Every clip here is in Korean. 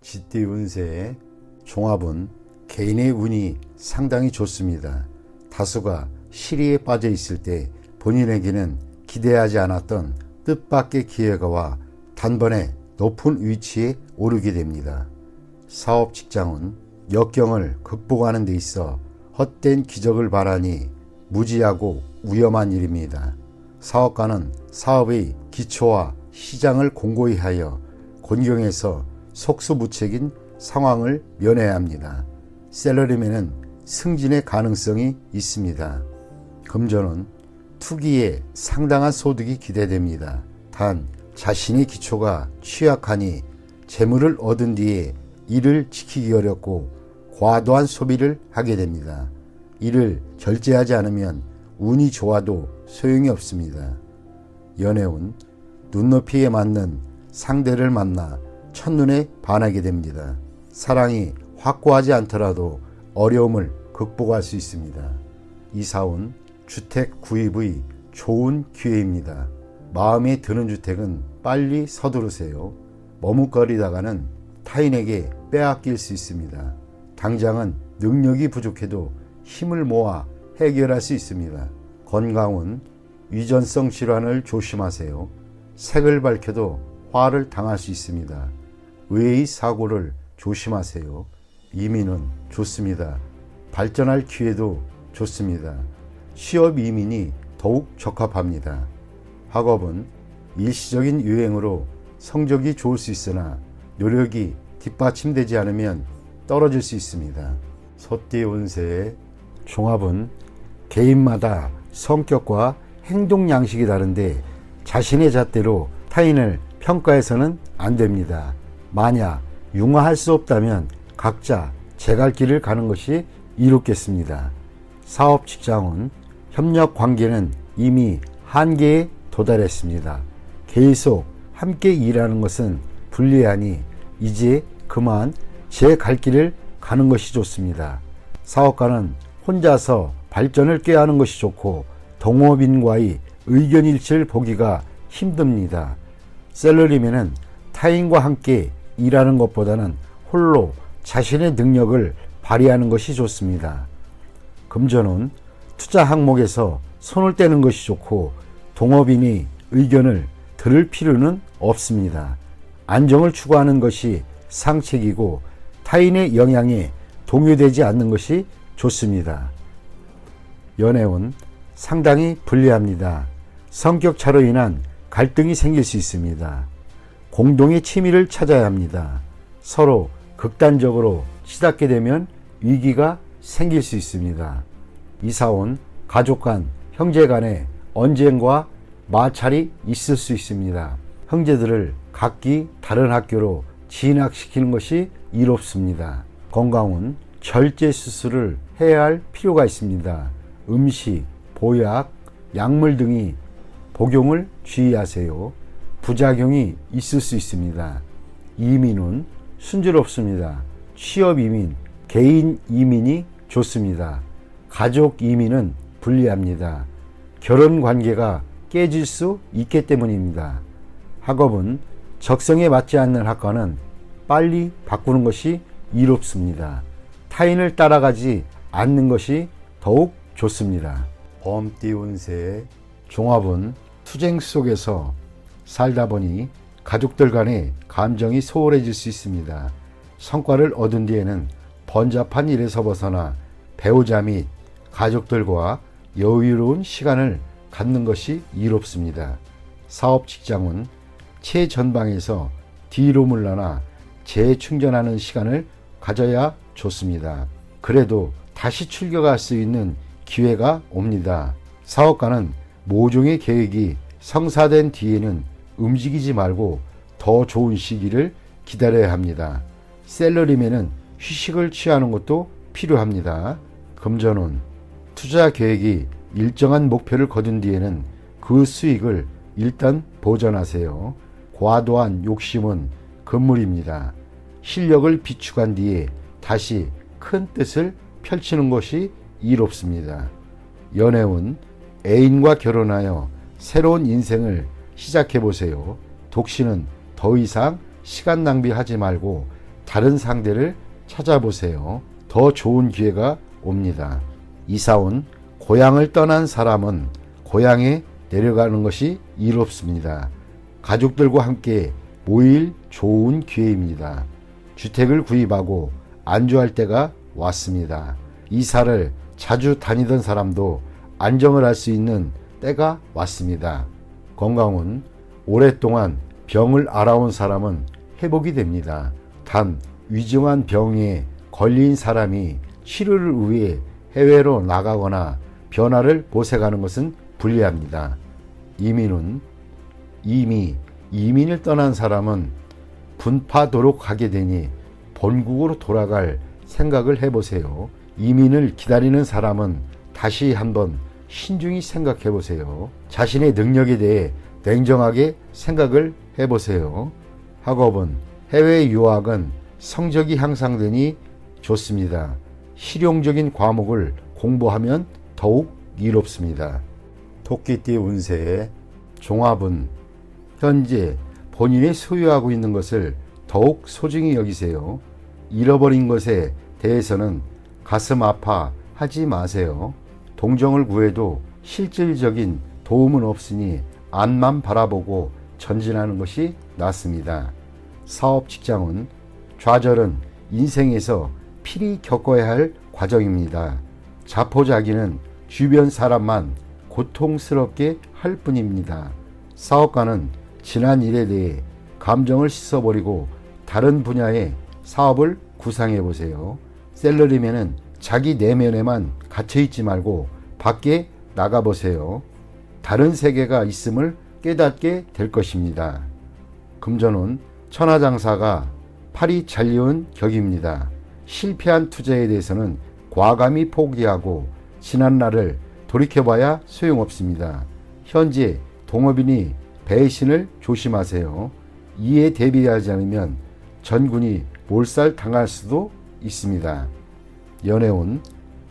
쥐띠 운세의 종합은 개인의 운이 상당히 좋습니다. 다수가 시리에 빠져 있을 때 본인에게는 기대하지 않았던 뜻밖의 기회가 와 단번에 높은 위치에 오르게 됩니다. 사업 직장은 역경을 극복하는 데 있어 헛된 기적을 바라니 무지하고 위험한 일입니다. 사업가는 사업의 기초와 시장을 공고히 하여 곤경에서 속수무책인 상황을 면해야 합니다. 셀러리맨은 승진의 가능성이 있습니다. 금전은 투기에 상당한 소득이 기대됩니다. 단 자신의 기초가 취약하니 재물을 얻은 뒤에 이를 지키기 어렵고 과도한 소비를 하게 됩니다. 이를 절제하지 않으면 운이 좋아도 소용이 없습니다. 연애운 눈높이에 맞는 상대를 만나 첫눈에 반하게 됩니다. 사랑이 확고하지 않더라도 어려움을 극복할 수 있습니다. 이사운 주택 구입의 좋은 기회입니다. 마음에 드는 주택은 빨리 서두르세요. 머뭇거리다가는 타인에게 빼앗길 수 있습니다. 당장은 능력이 부족해도 힘을 모아 해결할 수 있습니다. 건강은 위전성 질환을 조심하세요. 색을 밝혀도 화를 당할 수 있습니다. 의의 사고를 조심하세요. 이민은 좋습니다. 발전할 기회도 좋습니다. 취업 이민이 더욱 적합합니다. 학업은 일시적인 유행으로 성적이 좋을 수 있으나 노력이 뒷받침되지 않으면 떨어질 수 있습니다. 소띠 운세의 종합은 개인마다 성격과 행동 양식이 다른데 자신의 잣대로 타인을 평가해서는 안 됩니다. 만약 융화할 수 없다면 각자 제 갈 길을 가는 것이 이롭겠습니다. 사업 직장은 협력 관계는 이미 한계에 도달했습니다. 계속 함께 일하는 것은 불리하니 이제 그만 제 갈 길을 가는 것이 좋습니다. 사업가는 혼자서 발전을 꾀하는 것이 좋고 동업인과의 의견 일치를 보기가 힘듭니다. 셀러리맨은 타인과 함께 일하는 것보다는 홀로 자신의 능력을 발휘하는 것이 좋습니다. 금전은 투자 항목에서 손을 떼는 것이 좋고 동업인이 의견을 들을 필요는 없습니다. 안정을 추구하는 것이 상책이고 타인의 영향에 동요되지 않는 것이 좋습니다. 연애운 상당히 불리합니다. 성격 차로 인한 갈등이 생길 수 있습니다. 공동의 취미를 찾아야 합니다. 서로 극단적으로 치닫게 되면 위기가 생길 수 있습니다. 이사온 가족 간, 형제 간의 언쟁과 마찰이 있을 수 있습니다. 형제들을 각기 다른 학교로 진학시키는 것이 이롭습니다. 건강은 절제 수술을 해야 할 필요가 있습니다. 음식, 보약, 약물 등이 복용을 주의하세요. 부작용이 있을 수 있습니다. 이민은 순조롭습니다. 취업 이민, 개인 이민이 좋습니다. 가족 이민은 불리합니다. 결혼 관계가 깨질 수 있기 때문입니다. 학업은 적성에 맞지 않는 학과는 빨리 바꾸는 것이 이롭습니다. 타인을 따라가지 않는 것이 더욱 좋습니다. 범띠 운세의 종합은 투쟁 속에서 살다 보니 가족들 간의 감정이 소홀해질 수 있습니다. 성과를 얻은 뒤에는 번잡한 일에서 벗어나 배우자 및 가족들과 여유로운 시간을 갖는 것이 이롭습니다. 사업 직장은 최전방에서 뒤로 물러나 재충전하는 시간을 가져야 좋습니다. 그래도 다시 출격할 수 있는 기회가 옵니다. 사업가는 모종의 계획이 성사된 뒤에는 움직이지 말고 더 좋은 시기를 기다려야 합니다. 셀러리맨은 휴식을 취하는 것도 필요합니다. 금전운 투자 계획이 일정한 목표를 거둔 뒤에는 그 수익을 일단 보전하세요. 과도한 욕심은 금물입니다. 실력을 비축한 뒤에 다시 큰 뜻을 펼치는 것이 이롭습니다. 연애운 애인과 결혼하여 새로운 인생을 시작해보세요. 독신은 더 이상 시간 낭비하지 말고 다른 상대를 찾아보세요. 더 좋은 기회가 옵니다. 이사 온 고향을 떠난 사람은 고향에 내려가는 것이 이롭습니다. 가족들과 함께 모일 좋은 기회입니다. 주택을 구입하고 안주할 때가 왔습니다. 이사를 자주 다니던 사람도 안정을 할 수 있는 때가 왔습니다. 건강운 오랫동안 병을 앓아온 사람은 회복이 됩니다. 단 위중한 병에 걸린 사람이 치료를 위해 해외로 나가거나 변화를 모색하는 것은 불리합니다. 이민은 이미 이민을 떠난 사람은 분파도로 가게 되니 본국으로 돌아갈 생각을 해보세요. 이민을 기다리는 사람은 다시 한번 신중히 생각해 보세요. 자신의 능력에 대해 냉정하게 생각을 해보세요. 학업은 해외 유학은 성적이 향상되니 좋습니다. 실용적인 과목을 공부하면 더욱 이롭습니다. 토끼띠 운세의 종합은 현재 본인이 소유하고 있는 것을 더욱 소중히 여기세요. 잃어버린 것에 대해서는 가슴 아파하지 마세요. 동정을 구해도 실질적인 도움은 없으니 앞만 바라보고 전진하는 것이 낫습니다. 사업 직장은 좌절은 인생에서 필히 겪어야 할 과정입니다. 자포자기는 주변 사람만 고통스럽게 할 뿐입니다. 사업가는 지난 일에 대해 감정을 씻어버리고 다른 분야의 사업을 구상해 보세요. 셀러리맨은 자기 내면에만 갇혀있지 말고 밖에 나가보세요. 다른 세계가 있음을 깨닫게 될 것입니다. 금전운 천하장사가 팔이 잘리운 격입니다. 실패한 투자에 대해서는 과감히 포기하고 지난날을 돌이켜봐야 소용없습니다. 현재 동업인이 배신을 조심하세요. 이에 대비하지 않으면 전군이 몰살당할 수도 있습니다. 연애운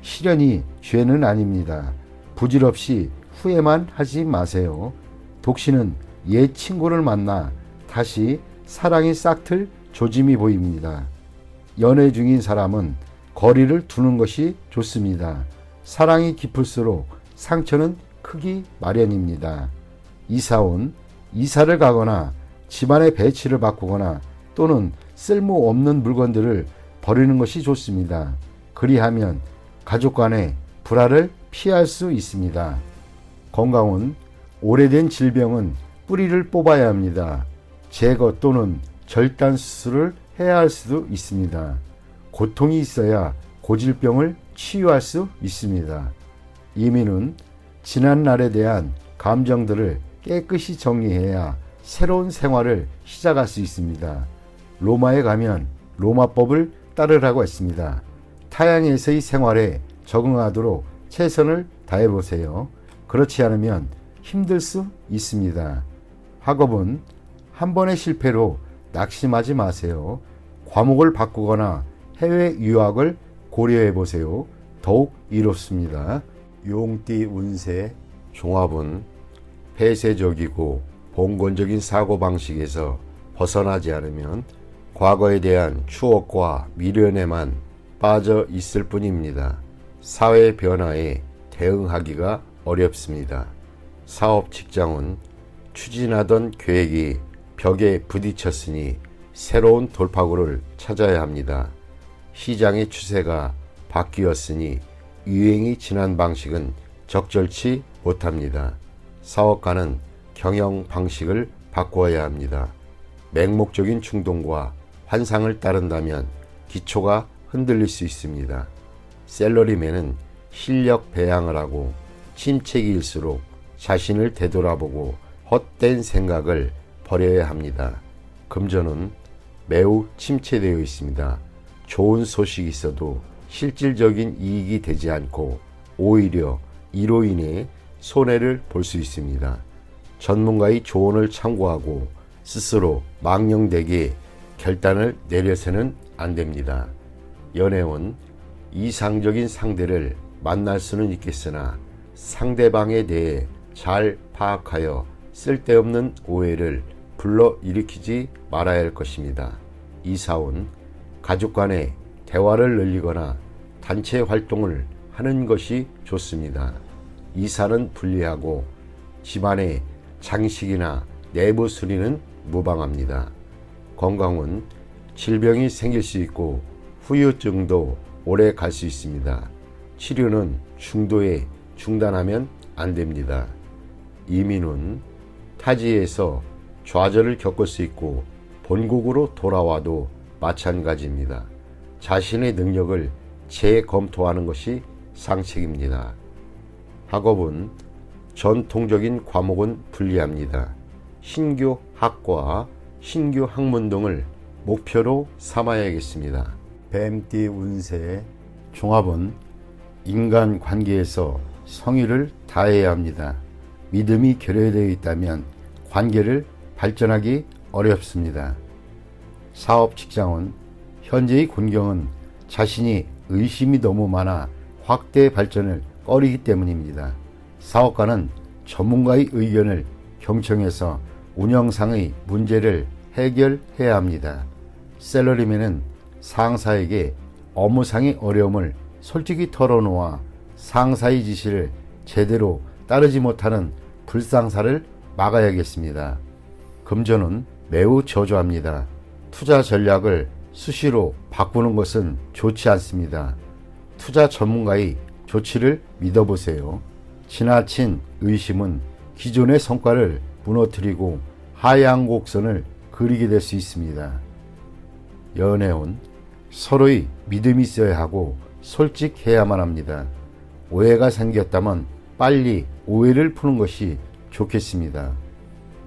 시련이 죄는 아닙니다. 부질없이 후회만 하지 마세요. 독신은 옛 친구를 만나 다시 사랑이 싹틀 조짐이 보입니다. 연애 중인 사람은 거리를 두는 것이 좋습니다. 사랑이 깊을수록 상처는 크기 마련입니다. 이사온 이사를 가거나 집안의 배치를 바꾸거나 또는 쓸모없는 물건들을 버리는 것이 좋습니다. 그리하면 가족 간의 불화를 피할 수 있습니다. 건강은 오래된 질병은 뿌리를 뽑아야 합니다. 제거 또는 절단 수술을 해야 할 수도 있습니다. 고통이 있어야 고질병을 치유할 수 있습니다. 이민은 지난 날에 대한 감정들을 깨끗이 정리해야 새로운 생활을 시작할 수 있습니다. 로마에 가면 로마법을 따르라고 했습니다. 타양에서의 생활에 적응하도록 최선을 다해보세요. 그렇지 않으면 힘들 수 있습니다. 학업은 한 번의 실패로 낙심하지 마세요. 과목을 바꾸거나 해외 유학을 고려해 보세요. 더욱 이롭습니다. 용띠 운세 종합은 폐쇄적이고 봉건적인 사고방식에서 벗어나지 않으면 과거에 대한 추억과 미련에만 빠져 있을 뿐입니다. 사회 변화에 대응하기가 어렵습니다. 사업 직장은 추진하던 계획이 벽에 부딪혔으니 새로운 돌파구를 찾아야 합니다. 시장의 추세가 바뀌었으니 유행이 지난 방식은 적절치 못합니다. 사업가는 경영 방식을 바꾸어야 합니다. 맹목적인 충동과 환상을 따른다면 기초가 흔들릴 수 있습니다. 셀러리맨은 실력 배양을 하고 침체기일수록 자신을 되돌아보고 헛된 생각을 버려야 합니다. 금전은 매우 침체되어 있습니다. 좋은 소식이 있어도 실질적인 이익이 되지 않고 오히려 이로 인해 손해를 볼 수 있습니다. 전문가의 조언을 참고하고 스스로 망령되게 결단을 내려서는 안 됩니다. 연애운 이상적인 상대를 만날 수는 있겠으나 상대방에 대해 잘 파악하여 쓸데없는 오해를 불러일으키지 말아야 할 것입니다. 이사온 가족 간의 대화를 늘리거나 단체 활동을 하는 것이 좋습니다. 이사는 불리하고 집안의 장식이나 내부 수리는 무방합니다. 건강은 질병이 생길 수 있고 후유증도 오래 갈 수 있습니다. 치료는 중도에 중단하면 안 됩니다. 이민은 타지에서 좌절을 겪을 수 있고 본국으로 돌아와도 마찬가지입니다. 자신의 능력을 재검토하는 것이 상책입니다. 학업은 전통적인 과목은 불리합니다. 신규 학과, 신규 학문 등을 목표로 삼아야겠습니다. 뱀띠 운세 종합은 인간관계에서 성의를 다해야 합니다. 믿음이 결여되어 있다면 관계를 발전하기 어렵습니다. 사업 직장은 현재의 군경은 자신이 의심이 너무 많아 확대 발전을 꺼리기 때문입니다. 사업가는 전문가의 의견을 경청해서 운영상의 문제를 해결해야 합니다. 셀러리맨은 상사에게 업무상의 어려움을 솔직히 털어놓아 상사의 지시를 제대로 따르지 못하는 불상사를 막아야겠습니다. 금전은 매우 저조합니다. 투자 전략을 수시로 바꾸는 것은 좋지 않습니다. 투자 전문가의 조치를 믿어보세요. 지나친 의심은 기존의 성과를 무너뜨리고 하향 곡선을 그리게 될 수 있습니다. 연애운 서로의 믿음이 있어야 하고 솔직해야만 합니다. 오해가 생겼다면 빨리 오해를 푸는 것이 좋겠습니다.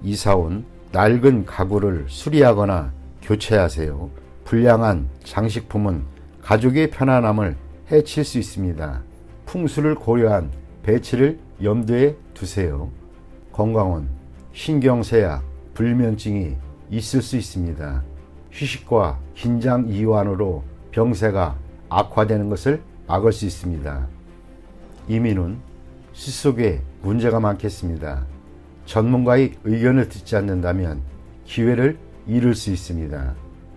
이사온 낡은 가구를 수리하거나 교체하세요. 불량한 장식품은 가족의 편안함을 해칠 수 있습니다. 풍수를 고려한 배치를 염두에 두세요. 건강은 신경쇠약, 불면증이 있을 수 있습니다. 휴식과 긴장 이완으로 병세가 악화되는 것을 막을 수 있습니다. 이민은 수속에 문제가 많겠습니다. 전문가의 의견을 듣지 않는다면 기회를 잃을 수 있습니다.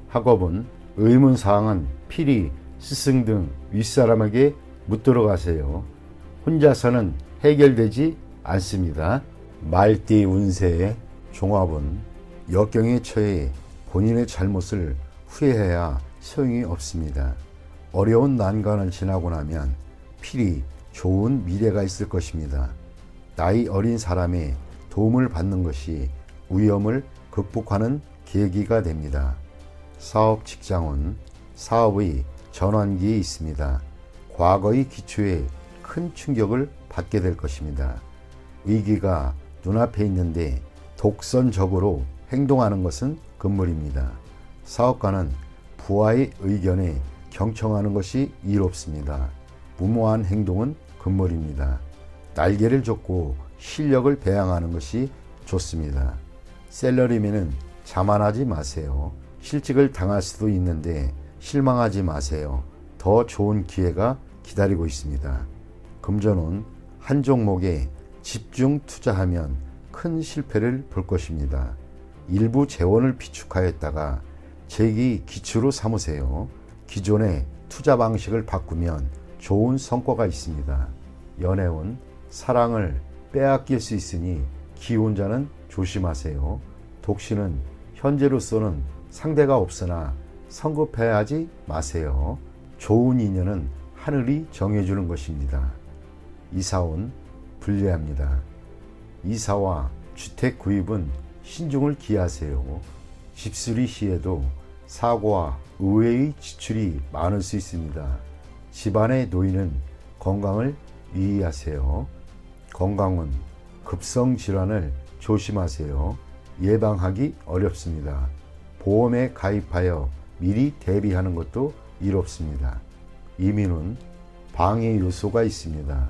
학업은 의문사항은 필히 스승 등 윗사람에게 묻도록 하세요. 혼자서는 해결되지 않습니다. 말띠 운세의 종합은 역경에 처해 본인의 잘못을 후회해야 소용이 없습니다. 어려운 난관을 지나고 나면 필히 좋은 미래가 있을 것입니다. 나이 어린 사람의 도움을 받는 것이 위험을 극복하는 계기가 됩니다. 사업 직장은 사업의 전환기에 있습니다. 과거의 기초에 큰 충격을 받게 될 것입니다. 위기가 눈앞에 있는데 독선적으로 행동하는 것은 금물입니다. 사업가는 부하의 의견에 경청하는 것이 이롭습니다. 무모한 행동은 금물입니다. 날개를 젓고 실력을 배양하는 것이 좋습니다. 셀러리맨은 자만하지 마세요. 실직을 당할 수도 있는데 실망하지 마세요. 더 좋은 기회가 기다리고 있습니다. 금전은 한 종목에 집중 투자하면 큰 실패를 볼 것입니다. 일부 재원을 비축하였다가 재기 기초로 삼으세요. 기존의 투자 방식을 바꾸면 좋은 성과가 있습니다. 연애운 사랑을 빼앗길 수 있으니 기혼자는 조심하세요. 독신은 현재로서는 상대가 없으나 성급해하지 마세요. 좋은 인연은 하늘이 정해주는 것입니다. 이사운 불리합니다. 이사와 주택 구입은 신중을 기하세요. 집수리 시에도 사고와 의외의 지출이 많을 수 있습니다. 집안의 노인은 건강을 유의하세요. 건강은 급성 질환을 조심하세요. 예방하기 어렵습니다. 보험에 가입하여 미리 대비하는 것도 이롭습니다. 이민은 방해 요소가 있습니다.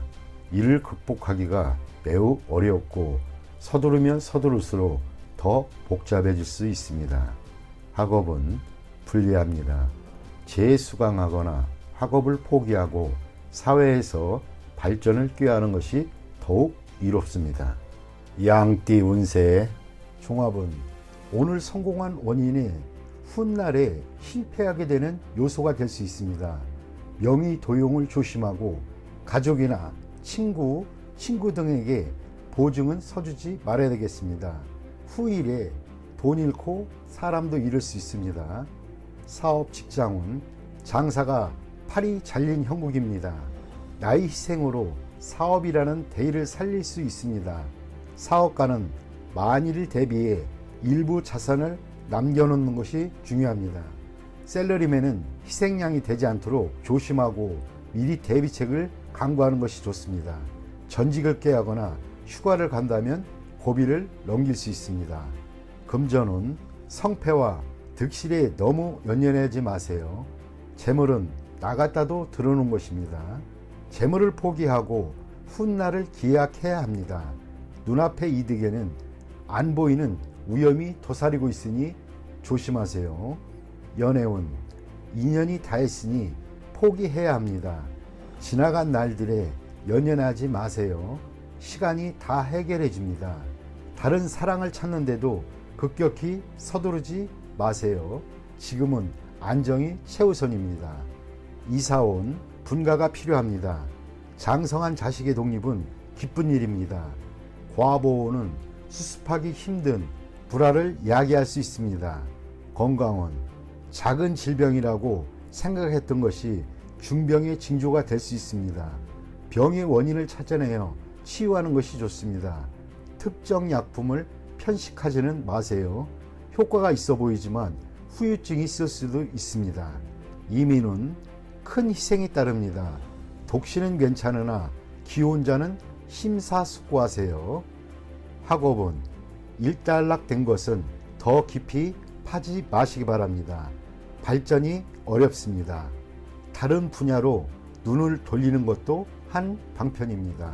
이를 극복하기가 매우 어렵고 서두르면 서두를수록 더 복잡해질 수 있습니다. 학업은 불리합니다. 재수강하거나 학업을 포기하고 사회에서 발전을 꾀하는 것이 더욱 이롭습니다. 양띠 운세의 종합은 오늘 성공한 원인이 훗날에 실패하게 되는 요소가 될 수 있습니다. 명의 도용을 조심하고 가족이나 친구 등에게 보증은 서주지 말아야 되겠습니다. 후일에 돈 잃고 사람도 잃을 수 있습니다. 사업 직장운 장사가 팔이 잘린 형국입니다. 나의 희생으로 사업이라는 대의를 살릴 수 있습니다. 사업가는 만일을 대비해 일부 자산을 남겨놓는 것이 중요합니다. 셀러리맨은 희생양이 되지 않도록 조심하고 미리 대비책을 강구하는 것이 좋습니다. 전직을 깨하거나 휴가를 간다면 고비를 넘길 수 있습니다. 금전운 성패와 득실에 너무 연연하지 마세요. 재물은 나갔다도 들어오는 것입니다. 재물을 포기하고 훗날을 기약해야 합니다. 눈앞의 이득에는 안 보이는 위험이 도사리고 있으니 조심하세요. 연애운 인연이 다했으니 포기해야 합니다. 지나간 날들에 연연하지 마세요. 시간이 다 해결해 줍니다. 다른 사랑을 찾는데도 급격히 서두르지 마세요. 지금은 안정이 최우선입니다. 이사온 분가가 필요합니다. 장성한 자식의 독립은 기쁜 일입니다. 과보호는 수습하기 힘든 불화를 야기할 수 있습니다. 건강은 작은 질병이라고 생각했던 것이 중병의 징조가 될 수 있습니다. 병의 원인을 찾아내어 치유하는 것이 좋습니다. 특정 약품을 편식하지는 마세요. 효과가 있어 보이지만 후유증이 있을 수도 있습니다. 이민은 큰 희생이 따릅니다. 독신은 괜찮으나 기혼자는 심사숙고하세요. 학업은 일단락된 것은 더 깊이 파지 마시기 바랍니다. 발전이 어렵습니다. 다른 분야로 눈을 돌리는 것도 한 방편입니다.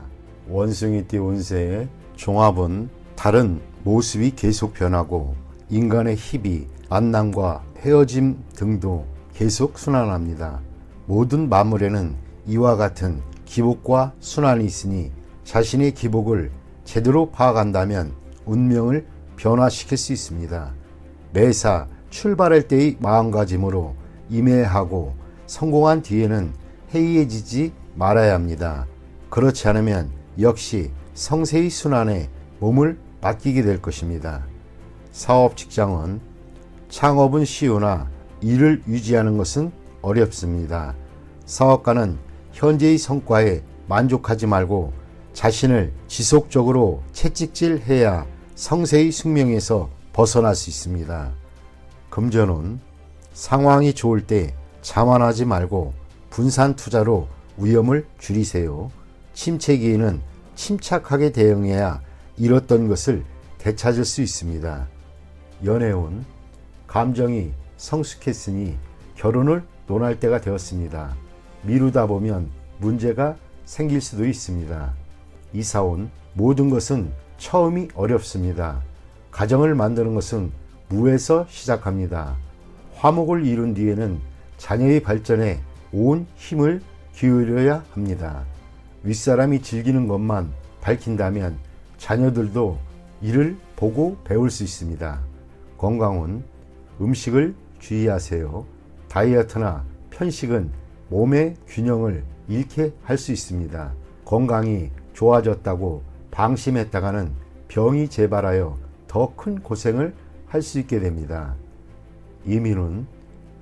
원숭이띠 운세의 종합은 다른 모습이 계속 변하고 인간의 희비, 만남과 헤어짐 등도 계속 순환합니다. 모든 만물에는 이와 같은 기복과 순환이 있으니 자신의 기복을 제대로 파악한다면 운명을 변화시킬 수 있습니다. 매사 출발할 때의 마음가짐으로 임해하고 성공한 뒤에는 해이해지지 말아야 합니다. 그렇지 않으면 역시 성세의 순환에 몸을 맡기게 될 것입니다. 사업 직장은 창업은 쉬우나 일을 유지하는 것은 어렵습니다. 사업가는 현재의 성과에 만족하지 말고 자신을 지속적으로 채찍질해야 성세의 숙명에서 벗어날 수 있습니다. 금전은 상황이 좋을 때 자만하지 말고 분산 투자로 위험을 줄이세요. 침체기에는 침착하게 대응해야 잃었던 것을 되찾을 수 있습니다. 연애운 감정이 성숙했으니 결혼을 논할 때가 되었습니다. 미루다 보면 문제가 생길 수도 있습니다. 이사온 모든 것은 처음이 어렵습니다. 가정을 만드는 것은 무에서 시작합니다. 화목을 이룬 뒤에는 자녀의 발전에 온 힘을 기울여야 합니다. 윗사람이 즐기는 것만 밝힌다면 자녀들도 이를 보고 배울 수 있습니다. 건강은 음식을 주의하세요. 다이어트나 편식은 몸의 균형을 잃게 할 수 있습니다. 건강이 좋아졌다고 방심했다가는 병이 재발하여 더 큰 고생을 할 수 있게 됩니다. 이민은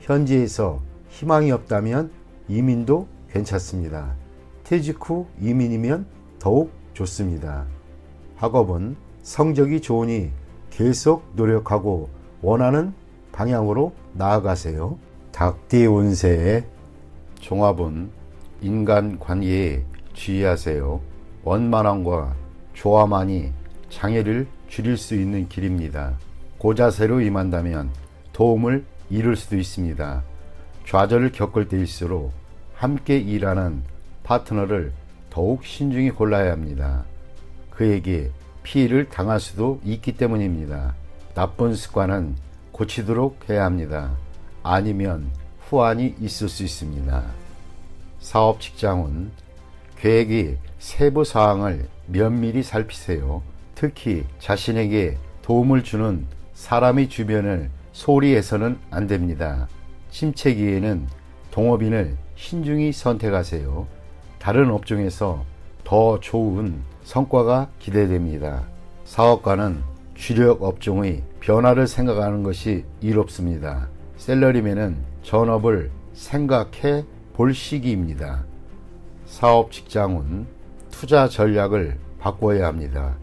현지에서 희망이 없다면 이민도 괜찮습니다. 퇴직 후 이민이면 더욱 좋습니다. 학업은 성적이 좋으니 계속 노력하고 원하는 방향으로 나아가세요. 닭띠 운세의 종합은 인간관계에 주의하세요. 원만함과 조화만이 장애를 줄일 수 있는 길입니다. 고자세로 임한다면 도움을 잃을 수도 있습니다. 좌절을 겪을 때일수록 함께 일하는 파트너를 더욱 신중히 골라야 합니다. 그에게 피해를 당할 수도 있기 때문입니다. 나쁜 습관은 고치도록 해야 합니다. 아니면 후환이 있을 수 있습니다. 사업 직장은 계획의 세부 사항을 면밀히 살피세요. 특히 자신에게 도움을 주는 사람의 주변을 소홀히 해서는 안 됩니다. 침체기에는 동업인을 신중히 선택하세요. 다른 업종에서 더 좋은 성과가 기대됩니다. 사업가는 주력 업종의 변화를 생각하는 것이 이롭습니다. 셀러리맨은 전업을 생각해 볼 시기입니다. 사업 직장은 투자 전략을 바꿔야 합니다.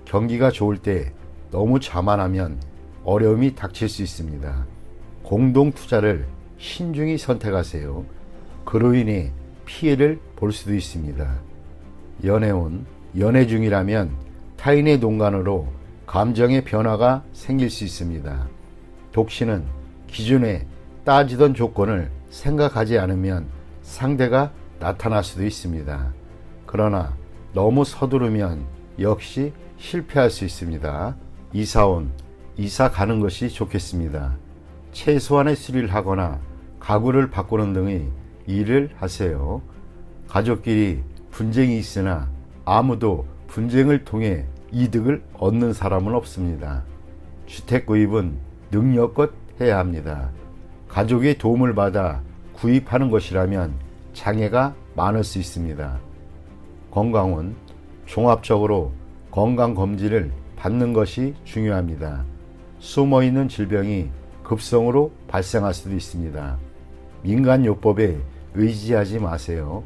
경기가 좋을 때 너무 자만하면 어려움이 닥칠 수 있습니다. 공동 투자를 신중히 선택하세요. 그로 인해 피해를 볼 수도 있습니다. 연애운, 연애 중이라면 타인의 농간으로 감정의 변화가 생길 수 있습니다. 독신은 기존에 따지던 조건을 생각하지 않으면 상대가 나타날 수도 있습니다. 그러나 너무 서두르면 역시 실패할 수 있습니다. 이사온, 이사 가는 것이 좋겠습니다. 최소한의 수리를 하거나 가구를 바꾸는 등의 일을 하세요. 가족끼리 분쟁이 있으나 아무도 분쟁을 통해 이득을 얻는 사람은 없습니다. 주택 구입은 능력껏 해야 합니다. 가족의 도움을 받아 구입하는 것이라면 장애가 많을 수 있습니다. 건강은 종합적으로 건강검진을 받는 것이 중요합니다. 숨어있는 질병이 급성으로 발생할 수도 있습니다. 민간요법에 의지하지 마세요.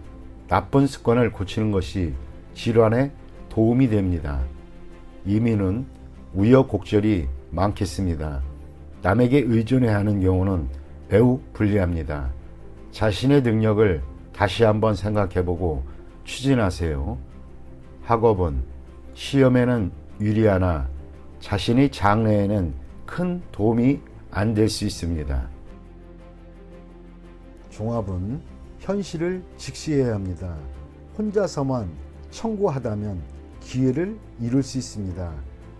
나쁜 습관을 고치는 것이 질환에 도움이 됩니다. 이민은 우여곡절이 많겠습니다. 남에게 의존해야 하는 경우는 매우 불리합니다. 자신의 능력을 다시 한번 생각해보고 추진하세요. 학업은 시험에는 유리하나 자신의 장래에는 큰 도움이 안 될 수 있습니다. 종합은 현실을 직시해야 합니다. 혼자서만 청구하다면 기회를 잃을 수 있습니다.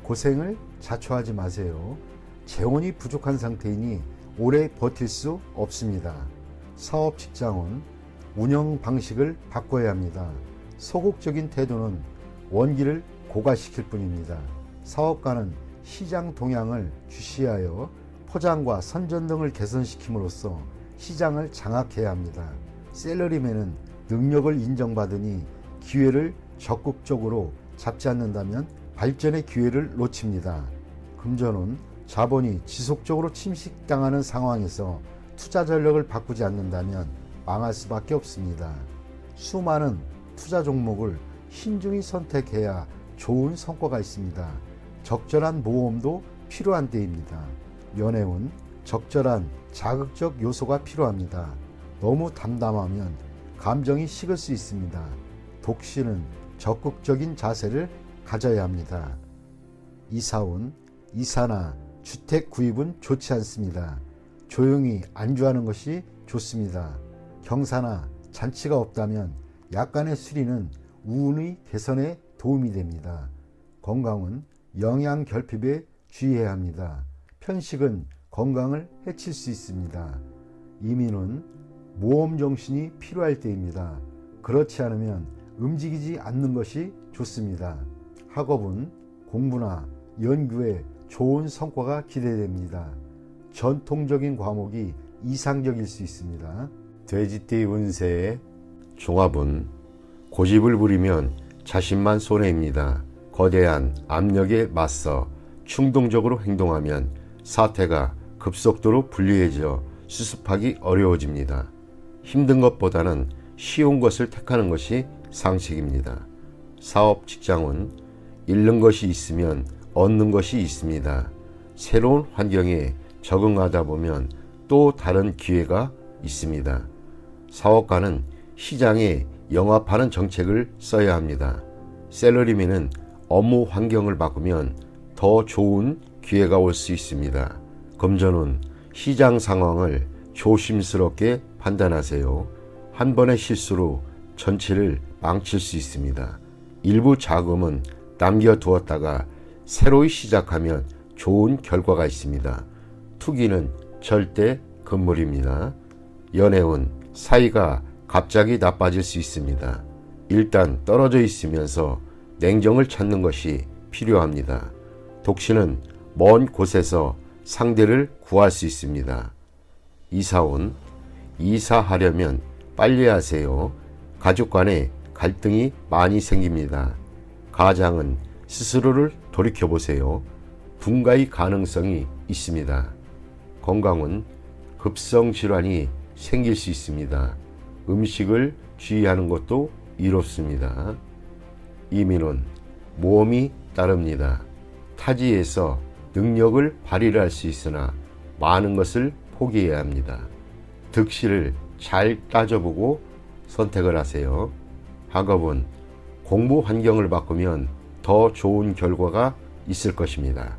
고생을 자초하지 마세요. 재원이 부족한 상태이니 오래 버틸 수 없습니다. 사업 직장은 운영 방식을 바꿔야 합니다. 소극적인 태도는 원기를 고갈시킬 뿐입니다. 사업가는 시장 동향을 주시하여 포장과 선전 등을 개선시킴으로써 시장을 장악해야 합니다. 셀러리맨은 능력을 인정받으니 기회를 적극적으로 잡지 않는다면 발전의 기회를 놓칩니다. 금전은 자본이 지속적으로 침식당하는 상황에서 투자 전략을 바꾸지 않는다면 망할 수밖에 없습니다. 수많은 투자 종목을 신중히 선택해야 좋은 성과가 있습니다. 적절한 모험도 필요한 때입니다. 연애운 적절한 자극적 요소가 필요합니다. 너무 담담하면 감정이 식을 수 있습니다. 독신은 적극적인 자세를 가져야 합니다. 이사운, 이사나 주택 구입은 좋지 않습니다. 조용히 안주하는 것이 좋습니다. 경사나 잔치가 없다면 약간의 수리는 우운의 개선에 도움이 됩니다. 건강은 영양 결핍에 주의해야 합니다. 편식은 건강을 해칠 수 있습니다. 이민은 모험 정신이 필요할 때입니다. 그렇지 않으면 움직이지 않는 것이 좋습니다. 학업은 공부나 연구에 좋은 성과가 기대됩니다. 전통적인 과목이 이상적일 수 있습니다. 돼지띠 운세의 종합은 고집을 부리면 자신만 손해입니다. 거대한 압력에 맞서 충동적으로 행동하면 사태가 급속도로 불리해져 수습하기 어려워집니다. 힘든 것보다는 쉬운 것을 택하는 것이 상식입니다. 사업 직장은 잃는 것이 있으면 얻는 것이 있습니다. 새로운 환경에 적응하다 보면 또 다른 기회가 있습니다. 사업가는 시장에 영합하는 정책을 써야 합니다. 셀러리맨은 업무 환경을 바꾸면 더 좋은 기회가 올 수 있습니다. 금전은 시장 상황을 조심스럽게 판단하세요. 한 번의 실수로 전체를 망칠 수 있습니다. 일부 자금은 남겨두었다가 새로이 시작하면 좋은 결과가 있습니다. 투기는 절대 금물입니다. 연애운 사이가 갑자기 나빠질 수 있습니다. 일단 떨어져 있으면서 냉정을 찾는 것이 필요합니다. 독신은 먼 곳에서 상대를 구할 수 있습니다. 이사운, 이사하려면 빨리 하세요. 가족 간에 갈등이 많이 생깁니다. 가장은 스스로를 돌이켜보세요. 분가의 가능성이 있습니다. 건강은 급성질환이 생길 수 있습니다. 음식을 주의하는 것도 이롭습니다. 이민은 모험이 따릅니다. 타지에서 능력을 발휘할 수 있으나 많은 것을 포기해야 합니다. 득실을 잘 따져보고 선택을 하세요. 학업은 공부 환경을 바꾸면 더 좋은 결과가 있을 것입니다.